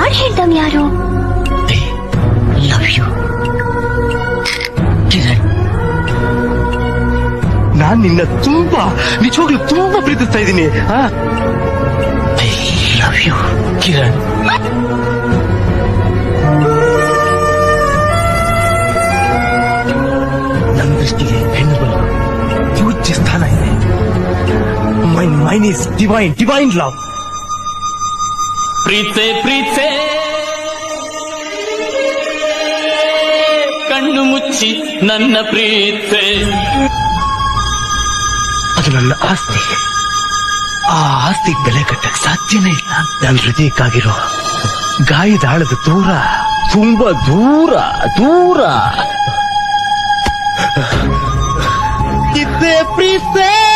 ಹಾಡ್ ಹೇಳ್ದವ್ ಯಾರು? Love you Kiran. ನಾನ್ ನಿನ್ನ ನಿಜವಾಗ್ಲೂ ತುಂಬಾ ಪ್ರೀತಿಸ್ತಾ ಇದ್ದೀನಿ. I love you Kiran. ನನ್ನ ದೃಷ್ಟಿಗೆ ಹೆಣ್ಣು ಬಲು ಪೂಜ್ಯ ಸ್ಥಾನ ಇದೆ. Mine is divine love. ಪ್ರೀತೆ ಪ್ರೀತೆ ಕಣ್ಣು ಮುಚ್ಚಿ ನನ್ನ ಪ್ರೀತೆ. ಅದು ನನ್ನ ಆಸ್ತಿ. ಆ ಆಸ್ತಿಗೆ ಬೆಲೆ ಕಟ್ಟಕ್ ಸಾಧ್ಯನೇ ಇಲ್ಲ. ನನ್ನ ಹೃದಯಕ್ಕಾಗಿರೋ ಗಾಯದ ಆಳದ ದೂರ, ತುಂಬಾ ದೂರ ದೂರ. ಇದ್ದೇ ಪ್ರೀತೆ.